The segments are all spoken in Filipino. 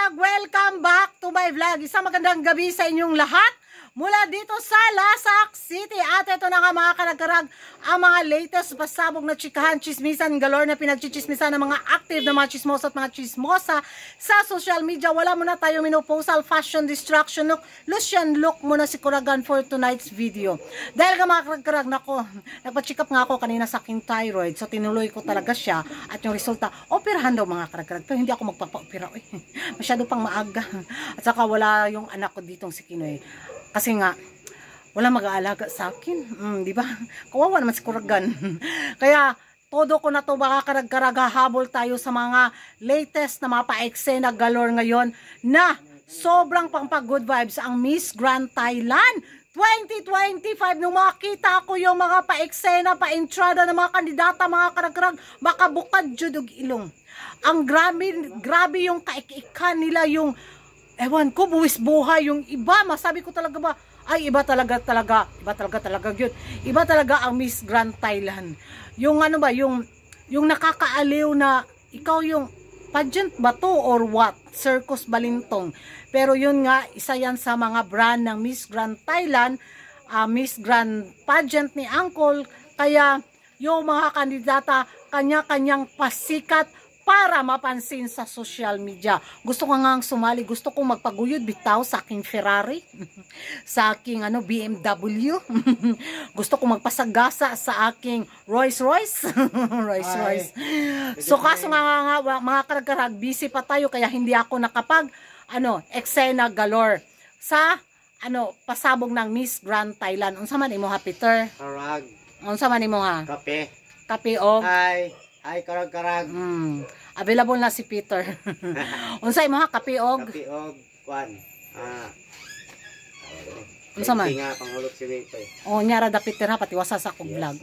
karag, welcome back to my vlog. Isang magandang gabi sa inyong lahat mula dito sa Lasak City. At ito na nga mga karag, ang mga latest pasabog na chikahan, chismisan galore na pinagchichismisan ng mga active na mga chismosa at mga chismosa sa social media. Wala muna tayo minoposal, fashion distraction look, Lucian look muna si Kuragan for tonight's video. Dahil nga mga karag, nako, nagpa-check up nga ako kanina sa aking thyroid. So tinuloy ko talaga siya at yung resulta, operahan daw mga karag. Pero hindi ako magpapa-opera. Masyado pang maaga. At saka wala yung anak ko ditong si Kinoy. Kasi nga, wala mag-aalaga sa akin. Di ba? Kawawa naman si Kuragan. Kaya, todo ko na to baka karag-karag habol tayo sa mga latest na mga pa-eksena galore ngayon na sobrang pang-good vibes ang Miss Grand Thailand 2025. Nung makita ko yung mga pa-eksena, pa-entrada ng mga kandidata, mga karag-karag, baka bukad judog ilong. Ang grabe yung kaikikan nila, yung ewan ko, buwis buhay yung iba. Masabi ko talaga ba, ay iba talaga yun. Iba talaga ang Miss Grand Thailand. Yung ano ba, yung nakakaaliw na ikaw yung pageant ba to or what? Circus Balintong. Pero yun nga, isa yan sa mga brand ng Miss Grand Thailand, Miss Grand Pageant ni Uncle. Kaya yung mga kandidata, kanya-kanyang pasikat para mapansin sa social media. Gusto ko nga sumali, gusto kong magpaguyod bitaw sa aking Ferrari, sa aking BMW. Gusto kong magpasagasa sa aking Rolls-Royce. Rolls-Royce. So kaso nga mga karag-karag, busy pa tayo kaya hindi ako nakapag eksena galore sa pasabog ng Miss Grand Thailand. Unsa man imo ha, Peter? Karag. Unsa man imo ha? Kape. Kape og Ay, karag-karag. Available na si Peter. Unsay mo ha, kape og? Kape og, kwan. Unsa man? Tinga, pangulog si Peter. Nyara da Peter ha, pati wasa sa akong vlog.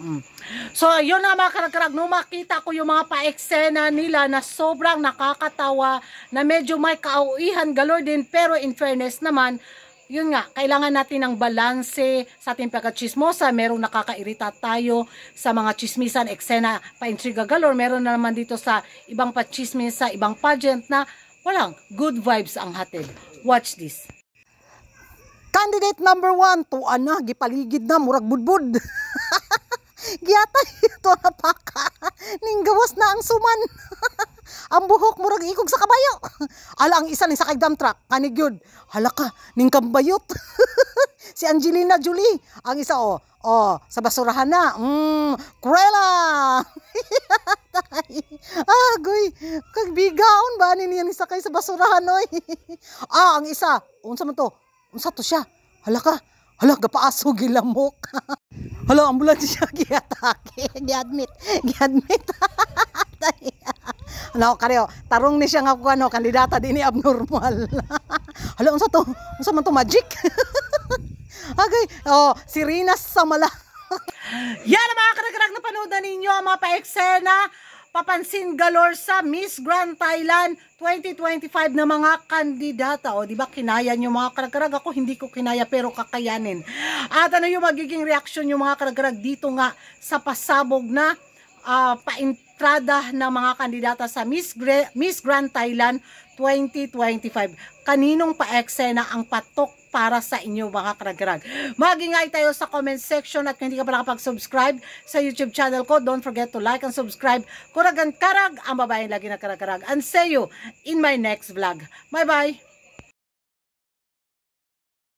So, yun na mga karag-karag, nung makita ko yung mga pa-eksena nila na sobrang nakakatawa, na medyo may kauihan galore din, pero in fairness naman, yun nga, kailangan natin ng balanse sa ating pagka-chismosa. Merong nakakairita tayo sa mga chismisan, eksena, pa-intriga galore. Meron na naman dito sa ibang pa-chismis, sa ibang pageant na walang good vibes ang hatid. Watch this. Candidate number 1, tuan na, gipaligid na, murag budbud. Giyatay, ito na paka. Ninggawas na ang suman. Ang buhok murag ikog sa kabayo. Ala, ang isa ni sakay dump truck, kanig yun. Hala ka, ning kambayot. Si Angelina Jolie. Ang isa sa basurahan na. Cruella. Agoy, kagbigaon ba niya ni sakay sa basurahan oy. Ang isa, unsa man to? Unsa to siya? Hala ka, gapaaso gilamok. Hala, ambulansya giatake, giadmit. Karyo, tarong ni siya nga kandidata din ni abnormal. Hala, unsa to? Unsa man to, magic? Okay, si Rina Samala. Yan ang mga karag-karag na panood na ninyo, ang mga pa-eksena, papansin galore sa Miss Grand Thailand 2025 na mga kandidata. Di ba kinaya nyo mga karag-karag? Ako hindi ko kinaya pero kakayanin. At ano yung magiging reaction yung mga karag-karag dito nga sa pasabog na paentrada ng mga kandidata sa Miss Grand Thailand 2025. Kaninong pa-eksena ang patok para sa inyo mga karag-karag? Mag-ingay tayo sa comment section at kung hindi ka pa nakapag-subscribe sa YouTube channel ko, don't forget to like and subscribe. Kuragan Karag, ang babaeng lagi na karag-karag. And see you in my next vlog. Bye-bye!